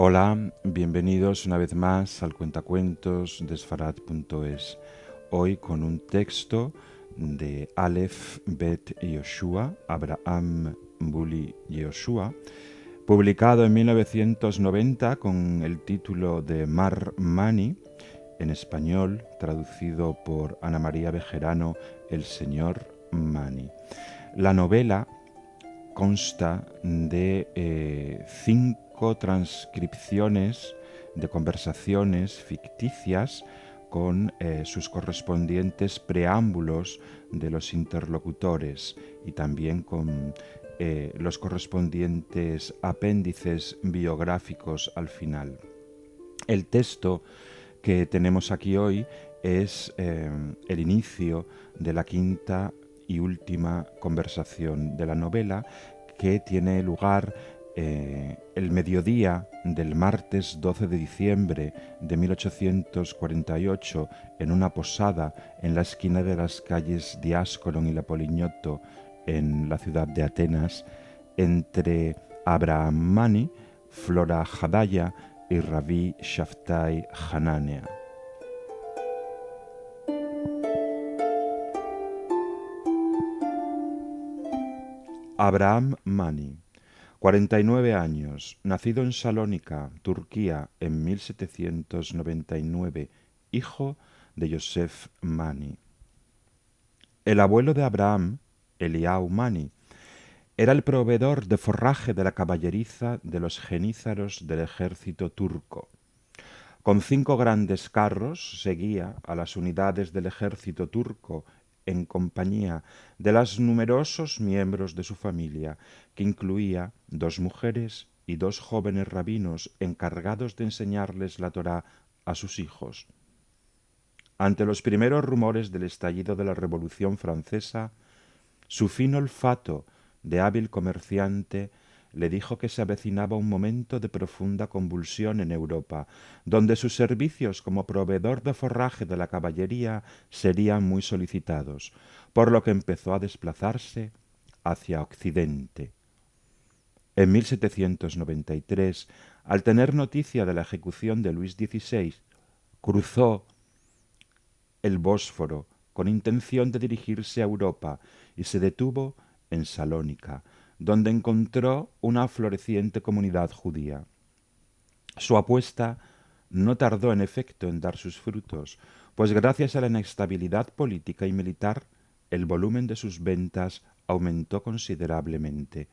Hola, bienvenidos una vez más al Cuentacuentos de Sfarad.es. Hoy con un texto de Aleph Bet Yoshua, Abraham Buli Yoshua, publicado en 1990 con el título de Mar Mani, en español, traducido por Ana María Bejerano, El Señor Mani. La novela consta de 5 transcripciones de conversaciones ficticias con sus correspondientes preámbulos de los interlocutores y también con los correspondientes apéndices biográficos al final. El texto que tenemos aquí hoy es el inicio de la quinta y última conversación de la novela, que tiene lugar el mediodía del martes 12 de diciembre de 1848 en una posada en la esquina de las calles Diáscoron y La Polignotto en la ciudad de Atenas, entre Abraham Mani, Flora Hadaya y Rabbi Shaftai Hananea. Abraham Mani, 49 años, nacido en Salónica, Turquía, en 1799, hijo de Yosef Mani. El abuelo de Abraham, Eliau Mani, era el proveedor de forraje de la caballeriza de los genízaros del ejército turco. Con 5 grandes carros seguía a las unidades del ejército turco en compañía de los numerosos miembros de su familia, que incluía 2 mujeres y 2 jóvenes rabinos encargados de enseñarles la Torá a sus hijos. Ante los primeros rumores del estallido de la Revolución Francesa, su fino olfato de hábil comerciante le dijo que se avecinaba un momento de profunda convulsión en Europa, donde sus servicios como proveedor de forraje de la caballería serían muy solicitados, por lo que empezó a desplazarse hacia Occidente. En 1793, al tener noticia de la ejecución de Luis XVI, cruzó el Bósforo con intención de dirigirse a Europa y se detuvo en Salónica, donde encontró una floreciente comunidad judía. Su apuesta no tardó en efecto en dar sus frutos, pues gracias a la inestabilidad política y militar, el volumen de sus ventas aumentó considerablemente.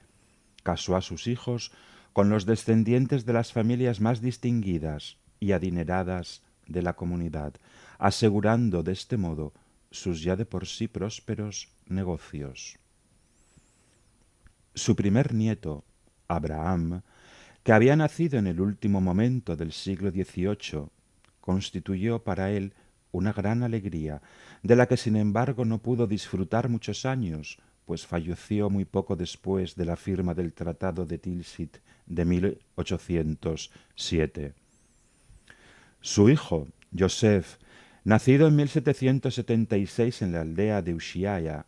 Casó a sus hijos con los descendientes de las familias más distinguidas y adineradas de la comunidad, asegurando de este modo sus ya de por sí prósperos negocios. Su primer nieto, Abraham, que había nacido en el último momento del siglo XVIII, constituyó para él una gran alegría, de la que sin embargo no pudo disfrutar muchos años, pues falleció muy poco después de la firma del Tratado de Tilsit de 1807. Su hijo, Yosef, nacido en 1776 en la aldea de Ushiaya,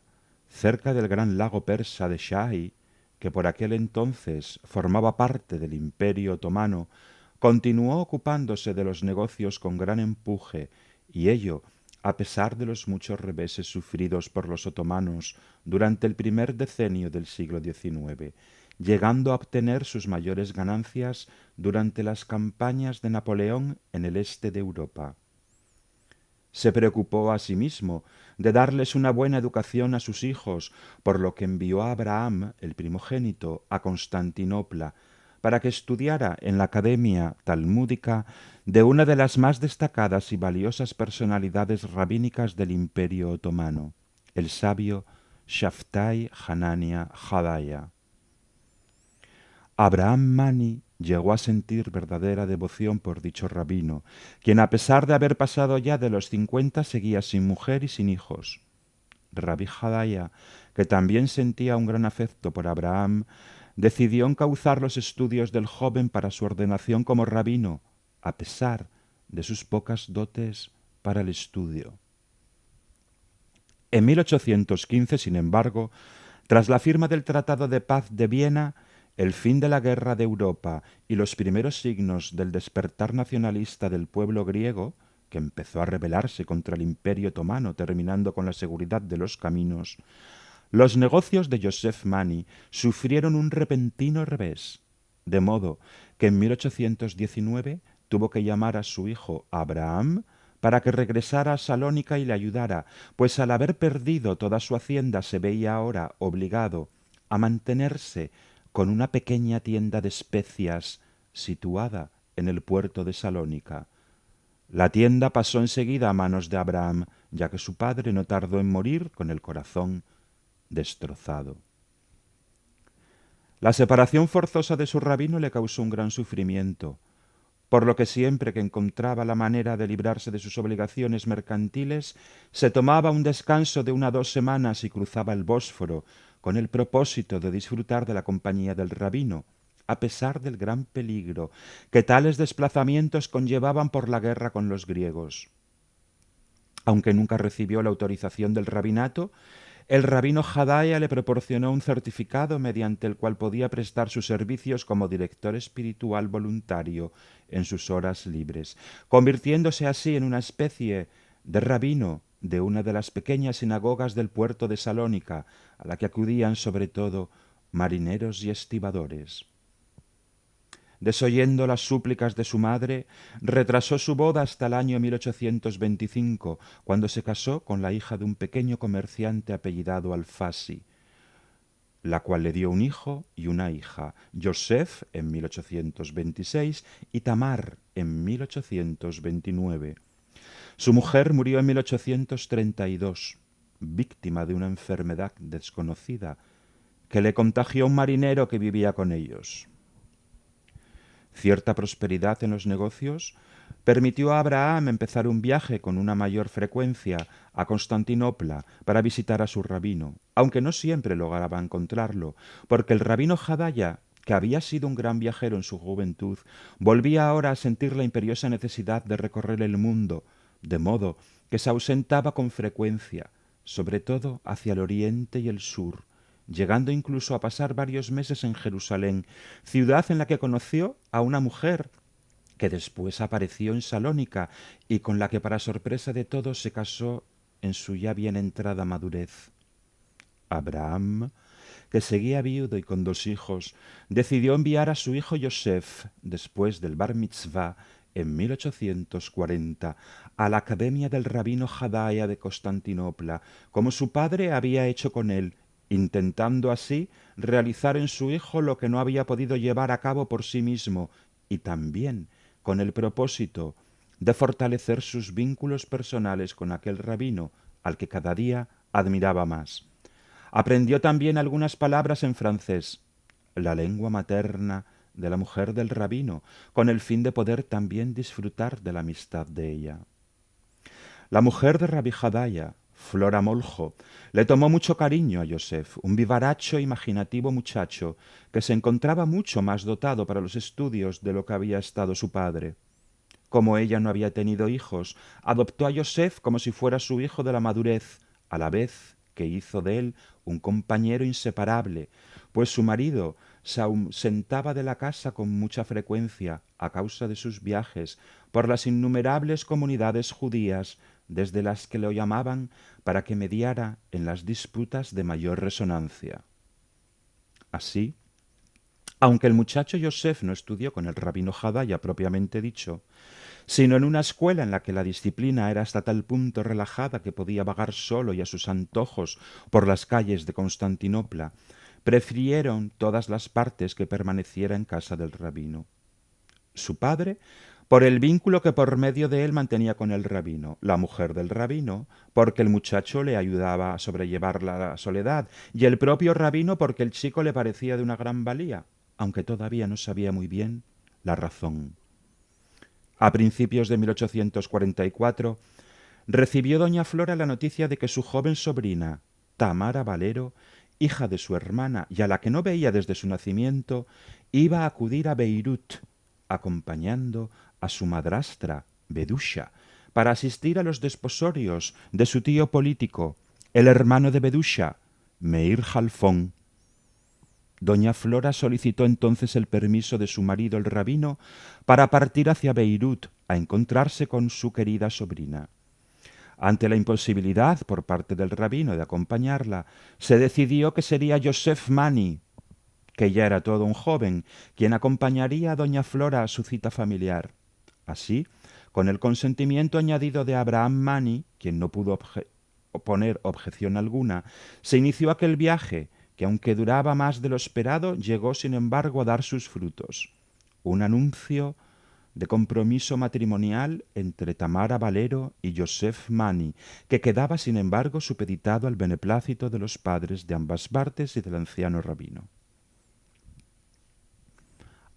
cerca del gran lago persa de Shahi, que por aquel entonces formaba parte del Imperio Otomano, continuó ocupándose de los negocios con gran empuje, y ello a pesar de los muchos reveses sufridos por los otomanos durante el primer decenio del siglo XIX, llegando a obtener sus mayores ganancias durante las campañas de Napoleón en el este de Europa. Se preocupó asimismo de darles una buena educación a sus hijos, por lo que envió a Abraham, el primogénito, a Constantinopla, para que estudiara en la Academia Talmúdica de una de las más destacadas y valiosas personalidades rabínicas del Imperio Otomano, el sabio Shaftai Hanania Hadaya. Abraham Mani llegó a sentir verdadera devoción por dicho rabino, quien a pesar de haber pasado ya de los 50 seguía sin mujer y sin hijos. Rabbi Hadaya, que también sentía un gran afecto por Abraham, decidió encauzar los estudios del joven para su ordenación como rabino, a pesar de sus pocas dotes para el estudio. En 1815, sin embargo, tras la firma del Tratado de Paz de Viena, el fin de la guerra de Europa y los primeros signos del despertar nacionalista del pueblo griego, que empezó a rebelarse contra el Imperio otomano, terminando con la seguridad de los caminos, los negocios de Joseph Mani sufrieron un repentino revés, de modo que en 1819 tuvo que llamar a su hijo Abraham para que regresara a Salónica y le ayudara, pues al haber perdido toda su hacienda se veía ahora obligado a mantenerse con una pequeña tienda de especias situada en el puerto de Salónica. La tienda pasó enseguida a manos de Abraham, ya que su padre no tardó en morir con el corazón destrozado. La separación forzosa de su rabino le causó un gran sufrimiento, por lo que siempre que encontraba la manera de librarse de sus obligaciones mercantiles, se tomaba un descanso de 1 o 2 semanas y cruzaba el Bósforo con el propósito de disfrutar de la compañía del rabino, a pesar del gran peligro que tales desplazamientos conllevaban por la guerra con los griegos. Aunque nunca recibió la autorización del rabinato, el rabino Jadaya le proporcionó un certificado mediante el cual podía prestar sus servicios como director espiritual voluntario en sus horas libres, convirtiéndose así en una especie de rabino de una de las pequeñas sinagogas del puerto de Salónica, a la que acudían sobre todo marineros y estibadores. Desoyendo las súplicas de su madre, retrasó su boda hasta el año 1825, cuando se casó con la hija de un pequeño comerciante apellidado Alfasi, la cual le dio un hijo y una hija, Yosef en 1826 y Tamar en 1829. Su mujer murió en 1832, víctima de una enfermedad desconocida que le contagió un marinero que vivía con ellos. Cierta prosperidad en los negocios permitió a Abraham empezar un viaje con una mayor frecuencia a Constantinopla para visitar a su rabino, aunque no siempre lograba encontrarlo, porque el rabino Jadaya, que había sido un gran viajero en su juventud, volvía ahora a sentir la imperiosa necesidad de recorrer el mundo, de modo que se ausentaba con frecuencia, sobre todo hacia el oriente y el sur, llegando incluso a pasar varios meses en Jerusalén, ciudad en la que conoció a una mujer que después apareció en Salónica y con la que para sorpresa de todos se casó en su ya bien entrada madurez. Abraham, que seguía viudo y con 2 hijos, decidió enviar a su hijo Yosef, después del Bar Mitzvah, en 1840, a la Academia del Rabino Jadaya de Constantinopla, como su padre había hecho con él, intentando así realizar en su hijo lo que no había podido llevar a cabo por sí mismo, y también con el propósito de fortalecer sus vínculos personales con aquel rabino al que cada día admiraba más. Aprendió también algunas palabras en francés, la lengua materna de la mujer del rabino, con el fin de poder también disfrutar de la amistad de ella. La mujer de Rabbi Jadaya, Flora Moljo, le tomó mucho cariño a Yosef, un vivaracho e imaginativo muchacho que se encontraba mucho más dotado para los estudios de lo que había estado su padre. Como ella no había tenido hijos, adoptó a Yosef como si fuera su hijo de la madurez, a la vez que hizo de él un compañero inseparable, pues su marido se ausentaba de la casa con mucha frecuencia a causa de sus viajes por las innumerables comunidades judías desde las que lo llamaban para que mediara en las disputas de mayor resonancia. Así, aunque el muchacho Yosef no estudió con el rabino Jadaya propiamente dicho, sino en una escuela en la que la disciplina era hasta tal punto relajada que podía vagar solo y a sus antojos por las calles de Constantinopla, prefirieron todas las partes que permaneciera en casa del rabino. Su padre, por el vínculo que por medio de él mantenía con el rabino; la mujer del rabino, porque el muchacho le ayudaba a sobrellevar la soledad; y el propio rabino, porque el chico le parecía de una gran valía, aunque todavía no sabía muy bien la razón. A principios de 1844, recibió doña Flora la noticia de que su joven sobrina, Tamara Valero, hija de su hermana y a la que no veía desde su nacimiento, iba a acudir a Beirut, acompañando a su madrastra, Bedusha, para asistir a los desposorios de su tío político, el hermano de Bedusha, Meir Halfon. Doña Flora solicitó entonces el permiso de su marido el rabino para partir hacia Beirut a encontrarse con su querida sobrina. Ante la imposibilidad por parte del rabino de acompañarla, se decidió que sería Yosef Mani, que ya era todo un joven, quien acompañaría a doña Flora a su cita familiar. Así, con el consentimiento añadido de Abraham Mani, quien no pudo oponer objeción alguna, se inició aquel viaje, que aunque duraba más de lo esperado, llegó sin embargo a dar sus frutos. Un anuncio de compromiso matrimonial entre Tamara Valero y Yosef Mani, que quedaba sin embargo supeditado al beneplácito de los padres de ambas partes y del anciano rabino.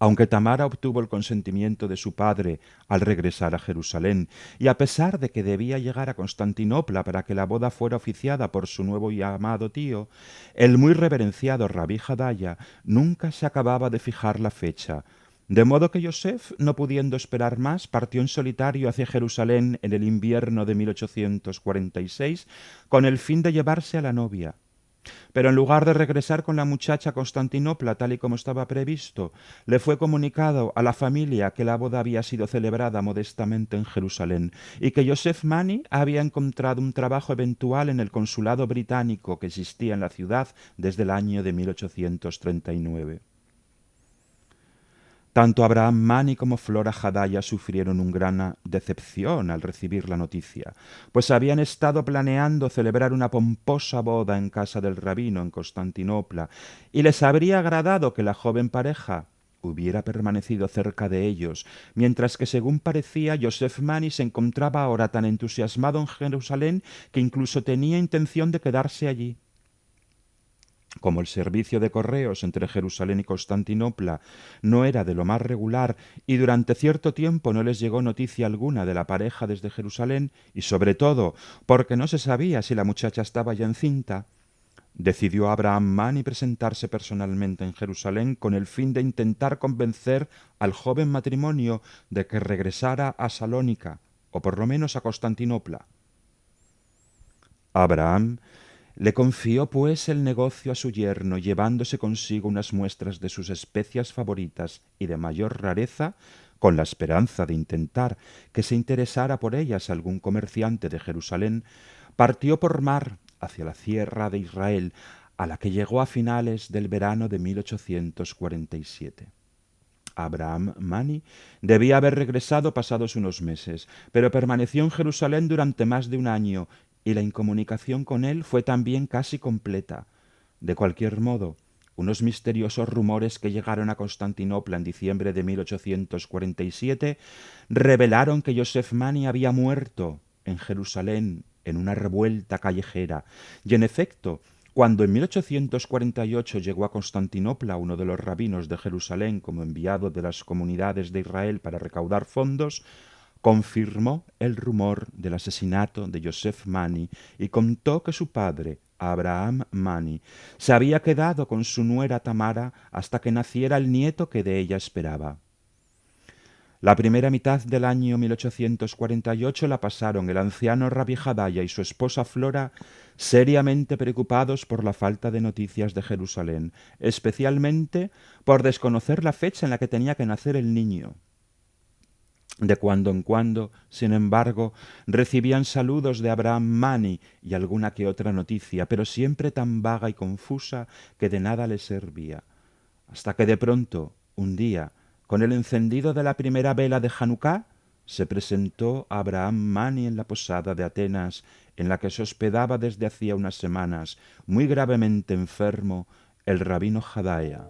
Aunque Tamara obtuvo el consentimiento de su padre al regresar a Jerusalén, y a pesar de que debía llegar a Constantinopla para que la boda fuera oficiada por su nuevo y amado tío, el muy reverenciado Rabí Jadaya nunca se acababa de fijar la fecha, de modo que Yosef, no pudiendo esperar más, partió en solitario hacia Jerusalén en el invierno de 1846 con el fin de llevarse a la novia. Pero en lugar de regresar con la muchacha a Constantinopla tal y como estaba previsto, le fue comunicado a la familia que la boda había sido celebrada modestamente en Jerusalén y que Yosef Mani había encontrado un trabajo eventual en el consulado británico que existía en la ciudad desde el año de 1839. Tanto Abraham Mani como Flora Jadaya sufrieron una gran decepción al recibir la noticia, pues habían estado planeando celebrar una pomposa boda en casa del rabino en Constantinopla, y les habría agradado que la joven pareja hubiera permanecido cerca de ellos, mientras que, según parecía, Yosef Mani se encontraba ahora tan entusiasmado en Jerusalén que incluso tenía intención de quedarse allí. Como el servicio de correos entre Jerusalén y Constantinopla no era de lo más regular y durante cierto tiempo no les llegó noticia alguna de la pareja desde Jerusalén, y sobre todo porque no se sabía si la muchacha estaba ya encinta, decidió Abraham Mani presentarse personalmente en Jerusalén con el fin de intentar convencer al joven matrimonio de que regresara a Salónica, o por lo menos a Constantinopla. Abraham le confió pues el negocio a su yerno, llevándose consigo unas muestras de sus especias favoritas y de mayor rareza, con la esperanza de intentar que se interesara por ellas algún comerciante de Jerusalén. Partió por mar hacia la sierra de Israel, a la que llegó a finales del verano de 1847. Abraham Mani debía haber regresado pasados unos meses, pero permaneció en Jerusalén durante más de un año, y la incomunicación con él fue también casi completa. De cualquier modo, unos misteriosos rumores que llegaron a Constantinopla en diciembre de 1847 revelaron que Yosef Mani había muerto en Jerusalén en una revuelta callejera, y en efecto, cuando en 1848 llegó a Constantinopla uno de los rabinos de Jerusalén como enviado de las comunidades de Israel para recaudar fondos, confirmó el rumor del asesinato de Yosef Mani y contó que su padre, Abraham Mani, se había quedado con su nuera Tamara hasta que naciera el nieto que de ella esperaba. La primera mitad del año 1848 la pasaron el anciano Rabí Jadaya y su esposa Flora seriamente preocupados por la falta de noticias de Jerusalén, especialmente por desconocer la fecha en la que tenía que nacer el niño. De cuando en cuando, sin embargo, recibían saludos de Abraham Mani y alguna que otra noticia, pero siempre tan vaga y confusa que de nada les servía. Hasta que de pronto, un día, con el encendido de la primera vela de Hanukkah, se presentó Abraham Mani en la posada de Atenas, en la que se hospedaba desde hacía unas semanas, muy gravemente enfermo, el rabino Jadaya.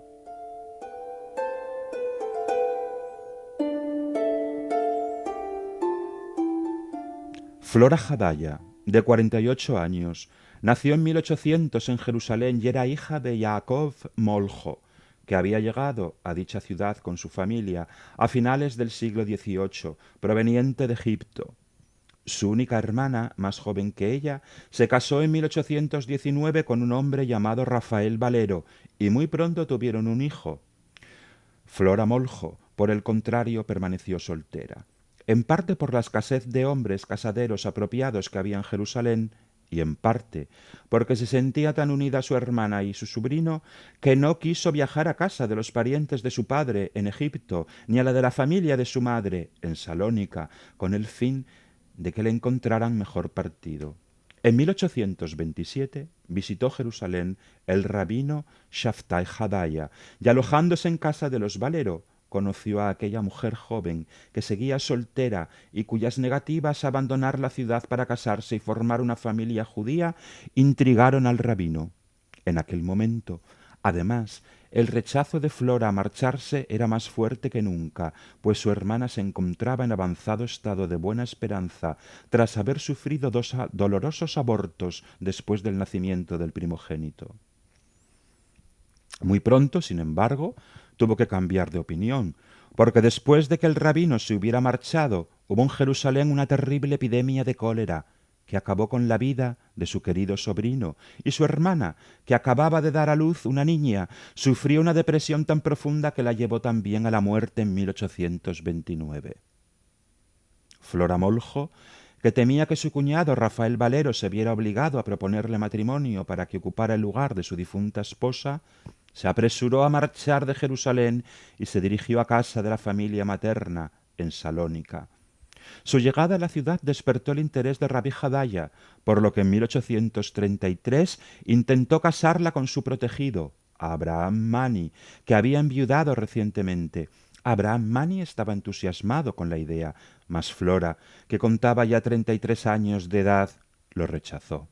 Flora Jadaya, de 48 años, nació en 1800 en Jerusalén y era hija de Yaakov Moljo, que había llegado a dicha ciudad con su familia a finales del siglo XVIII, proveniente de Egipto. Su única hermana, más joven que ella, se casó en 1819 con un hombre llamado Rafael Valero y muy pronto tuvieron un hijo. Flora Moljo, por el contrario, permaneció soltera. En parte por la escasez de hombres casaderos apropiados que había en Jerusalén, y en parte porque se sentía tan unida a su hermana y su sobrino que no quiso viajar a casa de los parientes de su padre en Egipto, ni a la de la familia de su madre en Salónica, con el fin de que le encontraran mejor partido. En 1827 visitó Jerusalén el rabino Shaftai Hadaya y alojándose en casa de los Valero, conoció a aquella mujer joven que seguía soltera y cuyas negativas a abandonar la ciudad para casarse y formar una familia judía intrigaron al rabino. En aquel momento, además, el rechazo de Flora a marcharse era más fuerte que nunca, pues su hermana se encontraba en avanzado estado de buena esperanza tras haber sufrido dos dolorosos abortos después del nacimiento del primogénito. Muy pronto, sin embargo, tuvo que cambiar de opinión, porque después de que el rabino se hubiera marchado, hubo en Jerusalén una terrible epidemia de cólera que acabó con la vida de su querido sobrino, y su hermana, que acababa de dar a luz una niña, sufrió una depresión tan profunda que la llevó también a la muerte en 1829. Flora Moljo, que temía que su cuñado Rafael Valero se viera obligado a proponerle matrimonio para que ocupara el lugar de su difunta esposa, se apresuró a marchar de Jerusalén y se dirigió a casa de la familia materna en Salónica. Su llegada a la ciudad despertó el interés de Rabí Hadaya, por lo que en 1833 intentó casarla con su protegido, Abraham Mani, que había enviudado recientemente. Abraham Mani estaba entusiasmado con la idea, mas Flora, que contaba ya 33 años de edad, lo rechazó.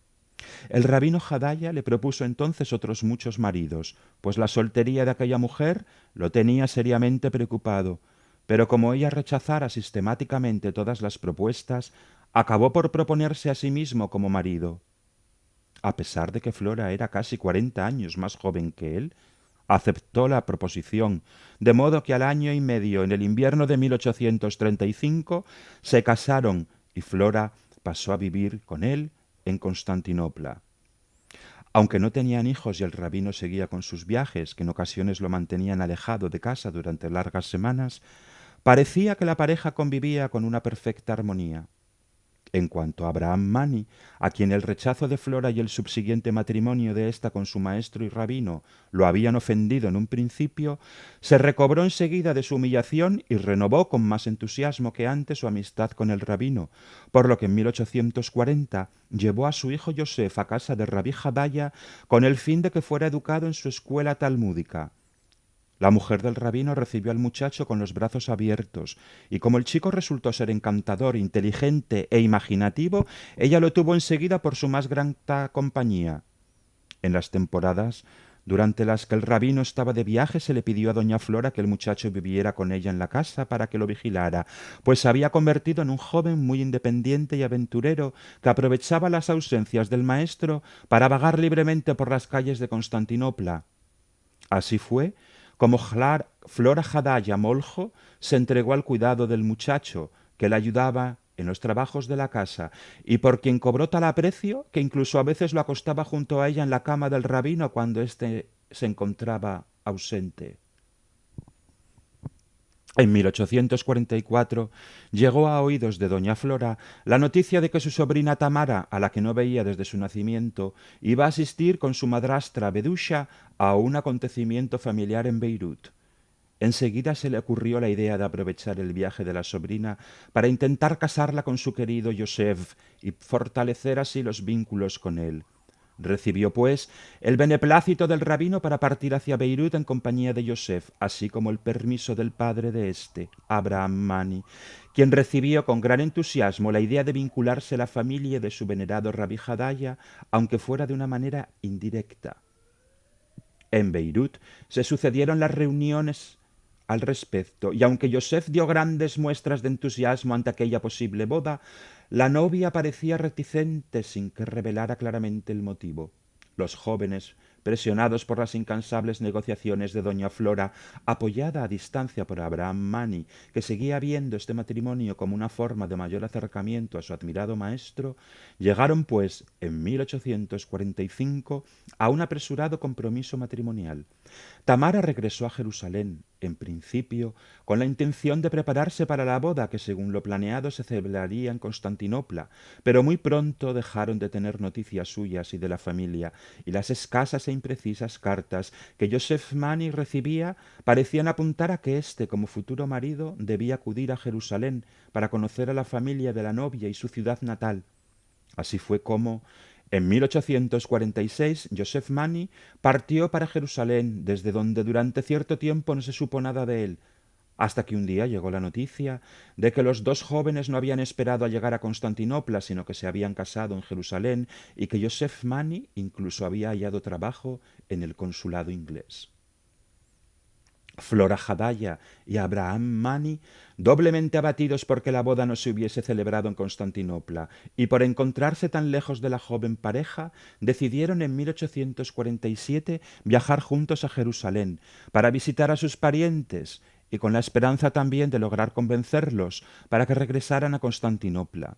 El rabino Hadaya le propuso entonces otros muchos maridos, pues la soltería de aquella mujer lo tenía seriamente preocupado, pero como ella rechazara sistemáticamente todas las propuestas, acabó por proponerse a sí mismo como marido. A pesar de que Flora era casi 40 años más joven que él, aceptó la proposición, de modo que al año y medio, en el invierno de 1835, se casaron y Flora pasó a vivir con él en Constantinopla. Aunque no tenían hijos y el rabino seguía con sus viajes, que en ocasiones lo mantenían alejado de casa durante largas semanas, parecía que la pareja convivía con una perfecta armonía. En cuanto a Abraham Mani, a quien el rechazo de Flora y el subsiguiente matrimonio de ésta con su maestro y rabino lo habían ofendido en un principio, se recobró enseguida de su humillación y renovó con más entusiasmo que antes su amistad con el rabino, por lo que en 1840 llevó a su hijo Yosef a casa de Rabí Hadaya con el fin de que fuera educado en su escuela talmúdica. La mujer del rabino recibió al muchacho con los brazos abiertos, y como el chico resultó ser encantador, inteligente e imaginativo, ella lo tuvo enseguida por su más grata compañía. En las temporadas durante las que el rabino estaba de viaje, se le pidió a doña Flora que el muchacho viviera con ella en la casa para que lo vigilara, pues se había convertido en un joven muy independiente y aventurero que aprovechaba las ausencias del maestro para vagar libremente por las calles de Constantinopla. Así fue como Flora Hadaya Moljo se entregó al cuidado del muchacho, que le ayudaba en los trabajos de la casa, y por quien cobró tal aprecio que incluso a veces lo acostaba junto a ella en la cama del rabino cuando éste se encontraba ausente. En 1844 llegó a oídos de doña Flora la noticia de que su sobrina Tamara, a la que no veía desde su nacimiento, iba a asistir con su madrastra Bedusha a un acontecimiento familiar en Beirut. Enseguida se le ocurrió la idea de aprovechar el viaje de la sobrina para intentar casarla con su querido Yosef y fortalecer así los vínculos con él. Recibió, pues, el beneplácito del rabino para partir hacia Beirut en compañía de Yosef, así como el permiso del padre de éste, Abraham Mani, quien recibió con gran entusiasmo la idea de vincularse a la familia de su venerado Rabí Hadaya, aunque fuera de una manera indirecta. En Beirut se sucedieron las reuniones al respecto, y aunque Yosef dio grandes muestras de entusiasmo ante aquella posible boda, la novia parecía reticente sin que revelara claramente el motivo. Los jóvenes, presionados por las incansables negociaciones de doña Flora, apoyada a distancia por Abraham Mani, que seguía viendo este matrimonio como una forma de mayor acercamiento a su admirado maestro, llegaron, pues, en 1845 a un apresurado compromiso matrimonial. Tamara regresó a Jerusalén en principio, con la intención de prepararse para la boda que, según lo planeado, se celebraría en Constantinopla, pero muy pronto dejaron de tener noticias suyas y de la familia, y las escasas e imprecisas cartas que Joseph Mani recibía parecían apuntar a que éste, como futuro marido, debía acudir a Jerusalén para conocer a la familia de la novia y su ciudad natal. Así fue como, en 1846, Joseph Mani partió para Jerusalén, desde donde durante cierto tiempo no se supo nada de él, hasta que un día llegó la noticia de que los dos jóvenes no habían esperado a llegar a Constantinopla, sino que se habían casado en Jerusalén y que Joseph Mani incluso había hallado trabajo en el consulado inglés. Flora Hadaya y Abraham Mani, doblemente abatidos porque la boda no se hubiese celebrado en Constantinopla y por encontrarse tan lejos de la joven pareja, decidieron en 1847 viajar juntos a Jerusalén para visitar a sus parientes y con la esperanza también de lograr convencerlos para que regresaran a Constantinopla.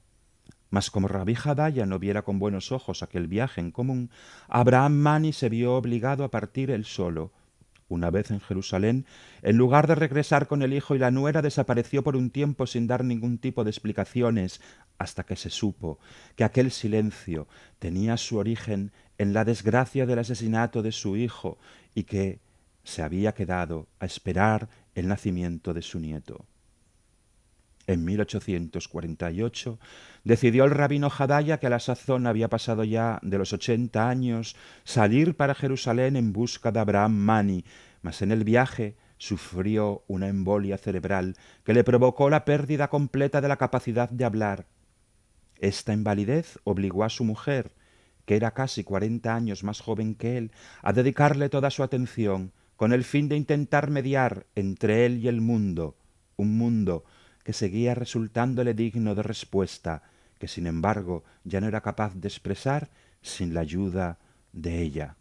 Mas como Rabí Hadaya no viera con buenos ojos aquel viaje en común, Abraham Mani se vio obligado a partir él solo. Una vez en Jerusalén, en lugar de regresar con el hijo y la nuera, desapareció por un tiempo sin dar ningún tipo de explicaciones, hasta que se supo que aquel silencio tenía su origen en la desgracia del asesinato de su hijo y que se había quedado a esperar el nacimiento de su nieto. En 1848 decidió el rabino Hadaya, que a la sazón había pasado ya de los 80 años, salir para Jerusalén en busca de Abraham Mani, mas en el viaje sufrió una embolia cerebral que le provocó la pérdida completa de la capacidad de hablar. Esta invalidez obligó a su mujer, que era casi 40 años más joven que él, a dedicarle toda su atención, con el fin de intentar mediar entre él y el mundo, un mundo que seguía resultándole digno de respuesta, que sin embargo ya no era capaz de expresar sin la ayuda de ella.